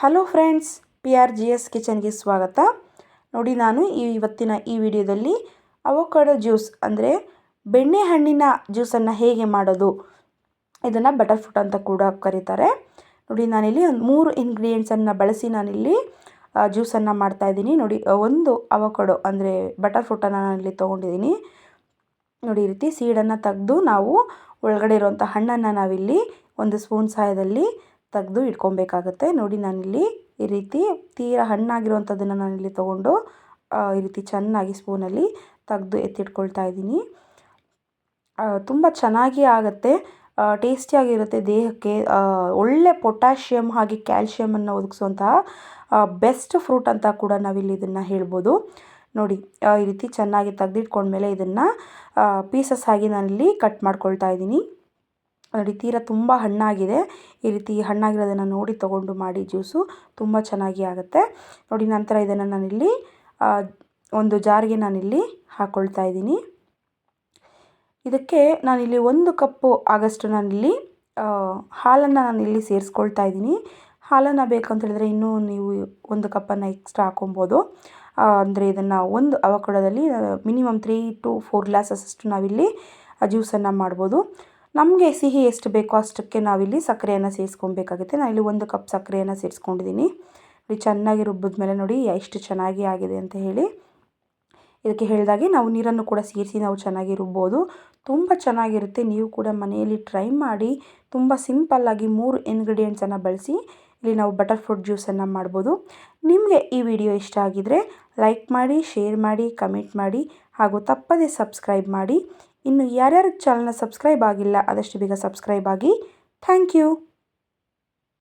Hello friends, PRGS ಕಿಚನ್ಗೆ ಸ್ವಾಗತ. ನೋಡಿ, ನಾನು ಇವತ್ತಿನ ಈ ವಿಡಿಯೋದಲ್ಲಿ ಅವಕಾಡೋ ಜ್ಯೂಸ್ ಅಂದರೆ ಬೆಣ್ಣೆಹಣ್ಣಿನ ಜ್ಯೂಸನ್ನು ಹೇಗೆ ಮಾಡೋದು, ಇದನ್ನು ಬಟರ್ ಫ್ರೂಟ್ ಅಂತ ಕೂಡ ಕರೀತಾರೆ. ನೋಡಿ, ನಾನಿಲ್ಲಿ ಒಂದು 3 ಇಂಗ್ರೀಡಿಯೆಂಟ್ಸನ್ನು ಬಳಸಿ ನಾನಿಲ್ಲಿ ಜ್ಯೂಸನ್ನು ಮಾಡ್ತಾಯಿದ್ದೀನಿ. ನೋಡಿ, ಒಂದು ಅವಕಾಡೋ ಅಂದರೆ ಬಟರ್ ಫ್ರೂಟನ್ನು ನಾನಿಲ್ಲಿ ತೊಗೊಂಡಿದ್ದೀನಿ. ನೋಡಿ, ಈ ರೀತಿ ಸೀಡನ್ನು ತೆಗೆದು ನಾವು ಒಳಗಡೆ ಇರುವಂಥ ಹಣ್ಣನ್ನು ನಾವಿಲ್ಲಿ ಒಂದು ಸ್ಪೂನ್ ಸಹಾಯದಲ್ಲಿ ತೆಗೆದು ಇಟ್ಕೊಬೇಕಾಗುತ್ತೆ. ನೋಡಿ, ನಾನಿಲ್ಲಿ ಈ ರೀತಿ ತೀರಾ ಹಣ್ಣಾಗಿರುವಂಥದ್ದನ್ನು ನಾನಿಲ್ಲಿ ತೊಗೊಂಡು ಈ ರೀತಿ ಚೆನ್ನಾಗಿ ಸ್ಪೂನಲ್ಲಿ ತೆಗೆದು ಎತ್ತಿಟ್ಕೊಳ್ತಾ ಇದ್ದೀನಿ. ತುಂಬ ಚೆನ್ನಾಗಿ ಆಗುತ್ತೆ, ಟೇಸ್ಟಿಯಾಗಿರುತ್ತೆ, ದೇಹಕ್ಕೆ ಒಳ್ಳೆ ಪೊಟ್ಯಾಷಿಯಮ್ ಹಾಗೆ ಕ್ಯಾಲ್ಶಿಯಮನ್ನು ಒದಗಿಸುವಂತಹ ಬೆಸ್ಟ್ ಫ್ರೂಟ್ ಅಂತ ಕೂಡ ನಾವಿಲ್ಲಿ ಇದನ್ನು ಹೇಳ್ಬೋದು. ನೋಡಿ, ಈ ರೀತಿ ಚೆನ್ನಾಗಿ ತೆಗೆದಿಟ್ಕೊಂಡ್ಮೇಲೆ ಇದನ್ನು ಪೀಸಸ್ ಆಗಿ ನಾನಿಲ್ಲಿ ಕಟ್ ಮಾಡ್ಕೊಳ್ತಾ ಇದ್ದೀನಿ. ನೋಡಿ, ತೀರಾ ತುಂಬ ಹಣ್ಣಾಗಿದೆ. ಈ ರೀತಿ ಹಣ್ಣಾಗಿರೋದನ್ನು ನೋಡಿ ತೊಗೊಂಡು ಮಾಡಿ ಜ್ಯೂಸು ತುಂಬ ಚೆನ್ನಾಗಿ ಆಗುತ್ತೆ. ನೋಡಿ, ನಂತರ ಇದನ್ನು ನಾನಿಲ್ಲಿ ಒಂದು ಜಾರಿಗೆ ನಾನಿಲ್ಲಿ ಹಾಕ್ಕೊಳ್ತಾ ಇದ್ದೀನಿ. ಇದಕ್ಕೆ ನಾನಿಲ್ಲಿ 1 ಕಪ್ಪು ಆಗಷ್ಟು ನಾನಿಲ್ಲಿ ಹಾಲನ್ನು ನಾನಿಲ್ಲಿ ಸೇರಿಸ್ಕೊಳ್ತಾ ಇದ್ದೀನಿ. ಹಾಲನ್ನು ಬೇಕಂತ ಹೇಳಿದ್ರೆ ಇನ್ನೂ ನೀವು 1 ಕಪ್ಪನ್ನು ಎಕ್ಸ್ಟ್ರಾ ಹಾಕೊಬೋದು. ಅಂದರೆ ಇದನ್ನು ಒಂದು ಅವಕಾಡೋದಲ್ಲಿ ಮಿನಿಮಮ್ 3 to 4 ಗ್ಲಾಸಸ್ ಅಷ್ಟು ನಾವಿಲ್ಲಿ ಜ್ಯೂಸನ್ನು ಮಾಡ್ಬೋದು. ನಮಗೆ ಸಿಹಿ ಎಷ್ಟು ಬೇಕೋ ಅಷ್ಟಕ್ಕೆ ನಾವಿಲ್ಲಿ ಸಕ್ಕರೆಯನ್ನು ಸೇರಿಸ್ಕೊಬೇಕಾಗುತ್ತೆ. ನಾನಿಲ್ಲಿ 1 ಕಪ್ ಸಕ್ಕರೆಯನ್ನು ಸೇರಿಸ್ಕೊಂಡಿದ್ದೀನಿ. ನೋಡಿ, ಚೆನ್ನಾಗಿ ರುಬ್ಬಿದ್ಮೇಲೆ ನೋಡಿ ಎಷ್ಟು ಚೆನ್ನಾಗಿ ಆಗಿದೆ ಅಂತ ಹೇಳಿ. ಇದಕ್ಕೆ ಹೇಳಿದಾಗೆ ನಾವು ನೀರನ್ನು ಕೂಡ ಸೇರಿಸಿ ನಾವು ಚೆನ್ನಾಗಿ ರುಬ್ಬೋದು. ತುಂಬ ಚೆನ್ನಾಗಿರುತ್ತೆ. ನೀವು ಕೂಡ ಮನೆಯಲ್ಲಿ ಟ್ರೈ ಮಾಡಿ. ತುಂಬ ಸಿಂಪಲ್ಲಾಗಿ 3 ಇಂಗ್ರೀಡಿಯೆಂಟ್ಸನ್ನು ಬಳಸಿ ಇಲ್ಲಿ ನಾವು ಬಟರ್ ಫ್ರೂಟ್ ಜ್ಯೂಸನ್ನು ಮಾಡ್ಬೋದು. ನಿಮಗೆ ಈ ವಿಡಿಯೋ ಇಷ್ಟ ಆಗಿದರೆ ಲೈಕ್ ಮಾಡಿ, ಶೇರ್ ಮಾಡಿ, ಕಮೆಂಟ್ ಮಾಡಿ ಹಾಗೂ ತಪ್ಪದೇ ಸಬ್ಸ್ಕ್ರೈಬ್ ಮಾಡಿ. ಇನ್ನು ಯಾರ್ಯಾರು ಚಾನಲ್ನ ಸಬ್ಸ್ಕ್ರೈಬ್ ಆಗಿಲ್ಲ ಆದಷ್ಟು ಬೇಗ ಸಬ್ಸ್ಕ್ರೈಬ್ ಆಗಿ. Thank you.